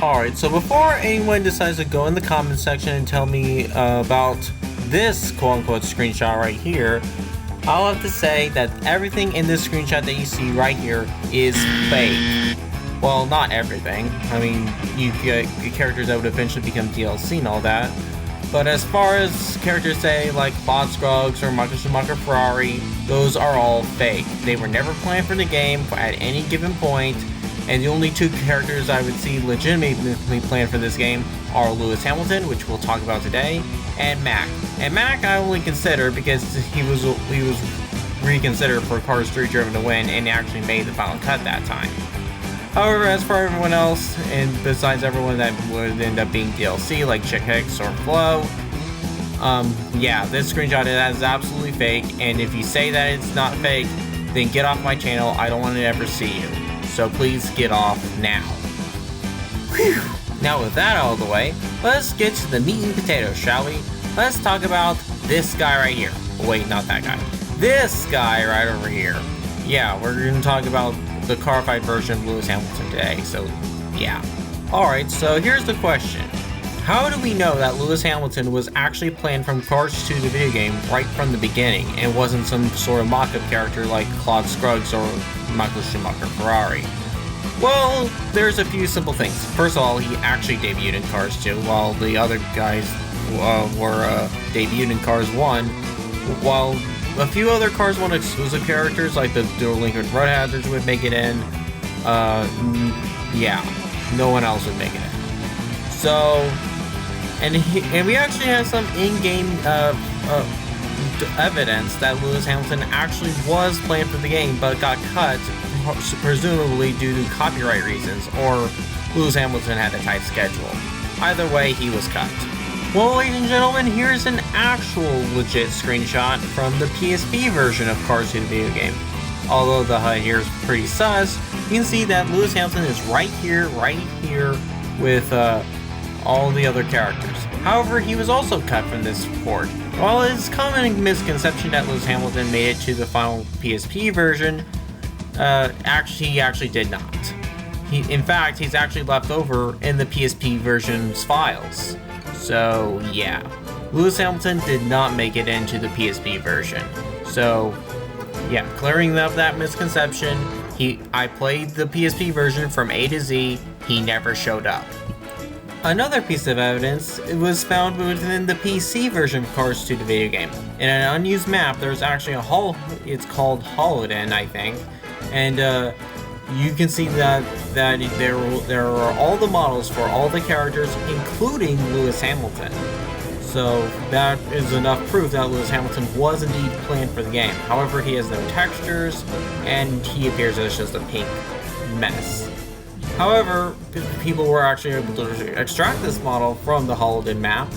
Alright, so before anyone decides to go in the comment section and tell me about this quote-unquote screenshot right here, I'll have to say that everything in this screenshot that you see right here is fake. Well, not everything. I mean, you get characters that would eventually become DLC and all that. But as far as characters say, like Claude Scruggs or Michael Schumacher Ferrari, those are all fake. They were never planned for the game at any given point. And the only two characters I would see legitimately planned for this game are Lewis Hamilton, which we'll talk about today, and Mac. And Mac I only consider because he was reconsidered for Cars 3 Driven to Win and actually made the final cut that time. However, as for everyone else, and besides everyone that would end up being DLC like Chick Hicks or Flo, yeah, this screenshot is absolutely fake, and if you say that it's not fake, then get off my channel. I don't want to ever see you. So please get off now. Whew. Now with that out of the way, let's get to the meat and potatoes, shall we? Let's talk about this guy right here. Wait, not that guy. This guy right over here. Yeah, we're going to talk about the car fight version of Lewis Hamilton today, so yeah. Alright, so here's the question. How do we know that Lewis Hamilton was actually planned from Cars 2 the video game right from the beginning and wasn't some sort of mock-up character like Claude Scruggs or Michael Schumacher Ferrari? Well, there's a few simple things. First of all, he actually debuted in Cars 2 while the other guys were debuted in Cars 1, while a few other Cars 1 exclusive characters like the Delinquent Road Hazards would make it in. Yeah, no one else would make it in. So, and we actually have some in-game evidence that Lewis Hamilton actually was planned for the game but got cut, presumably due to copyright reasons, or Lewis Hamilton had a tight schedule. Either way, he was cut. Well, ladies and gentlemen, here's an actual legit screenshot from the PSP version of Cars 2 the video game. Although the HUD here is pretty sus, you can see that Lewis Hamilton is right here with all the other characters. However, he was also cut from this port. While it is common misconception that Lewis Hamilton made it to the final PSP version, he actually did not. In fact, he's actually left over in the PSP version's files. So yeah, Lewis Hamilton did not make it into the PSP version. So yeah, clearing up that misconception, I played the PSP version from A to Z, he never showed up. Another piece of evidence was found within the PC version of Cars 2 the video game. In an unused map, there's actually it's called Holoden, I think, and you can see that there are all the models for all the characters, including Lewis Hamilton. So that is enough proof that Lewis Hamilton was indeed planned for the game. However, he has no textures, and he appears as just a pink mess. However, people were actually able to extract this model from the Holoden map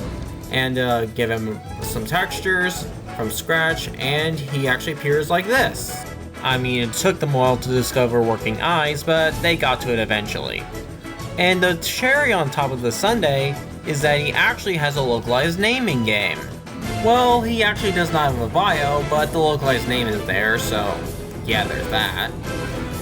and give him some textures from scratch, and he actually appears like this. I mean, it took them a while to discover working eyes, but they got to it eventually. And the cherry on top of the sundae is that he actually has a localized name in game. Well, he actually does not have a bio, but the localized name is there, so yeah, there's that.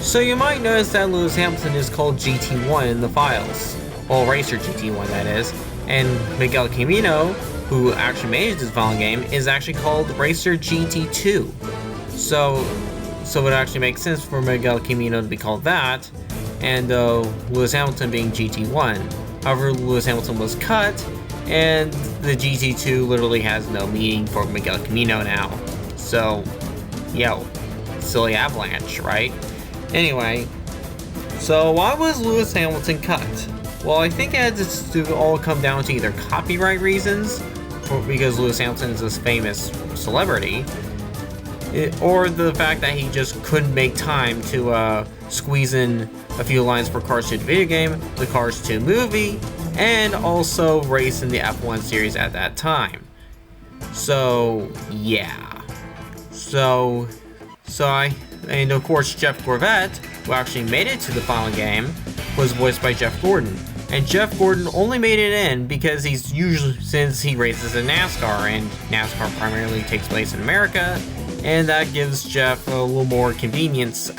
So you might notice that Lewis Hamilton is called GT1 in the files. Well, Racer GT1 that is. And Miguel Camino, who actually made it to the final game, is actually called Racer GT2. So it actually makes sense for Miguel Camino to be called that, and Lewis Hamilton being GT1. However, Lewis Hamilton was cut, and the GT2 literally has no meaning for Miguel Camino now. So, yo, silly avalanche, right? Anyway, so why was Lewis Hamilton cut? Well, I think it had to all come down to either copyright reasons, or because Lewis Hamilton is this famous celebrity, or the fact that he just couldn't make time to squeeze in a few lines for Cars 2 the video game, the Cars 2 movie, and also race in the F1 series at that time. So yeah. And of course Jeff Gorvette, who actually made it to the final game, was voiced by Jeff Gordon. And Jeff Gordon only made it in because since he races in NASCAR, and NASCAR primarily takes place in America, and that gives Jeff a little more convenience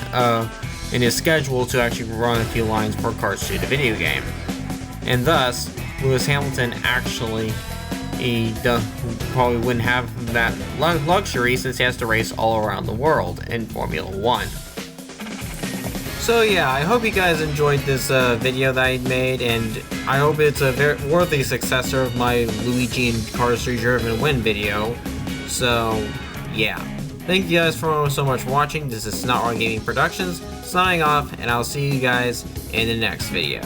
in his schedule to actually run a few lines for Cars 2 the video game. and thus Lewis Hamilton actually probably wouldn't have that luxury since he has to race all around the world in Formula 1. So yeah, I hope you guys enjoyed this video that I made, and I hope it's a very worthy successor of my Luigi and Cars 3 Driven Win video. So yeah, thank you guys so much for watching. This is Snot Gaming Productions, signing off, and I'll see you guys in the next video.